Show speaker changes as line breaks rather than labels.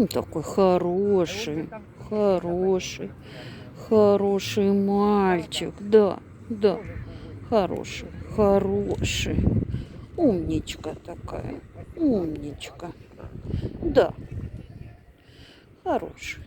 Такой хороший, хороший, хороший мальчик. Да, да, хороший, хороший. Умничка такая, умничка. Да, хороший.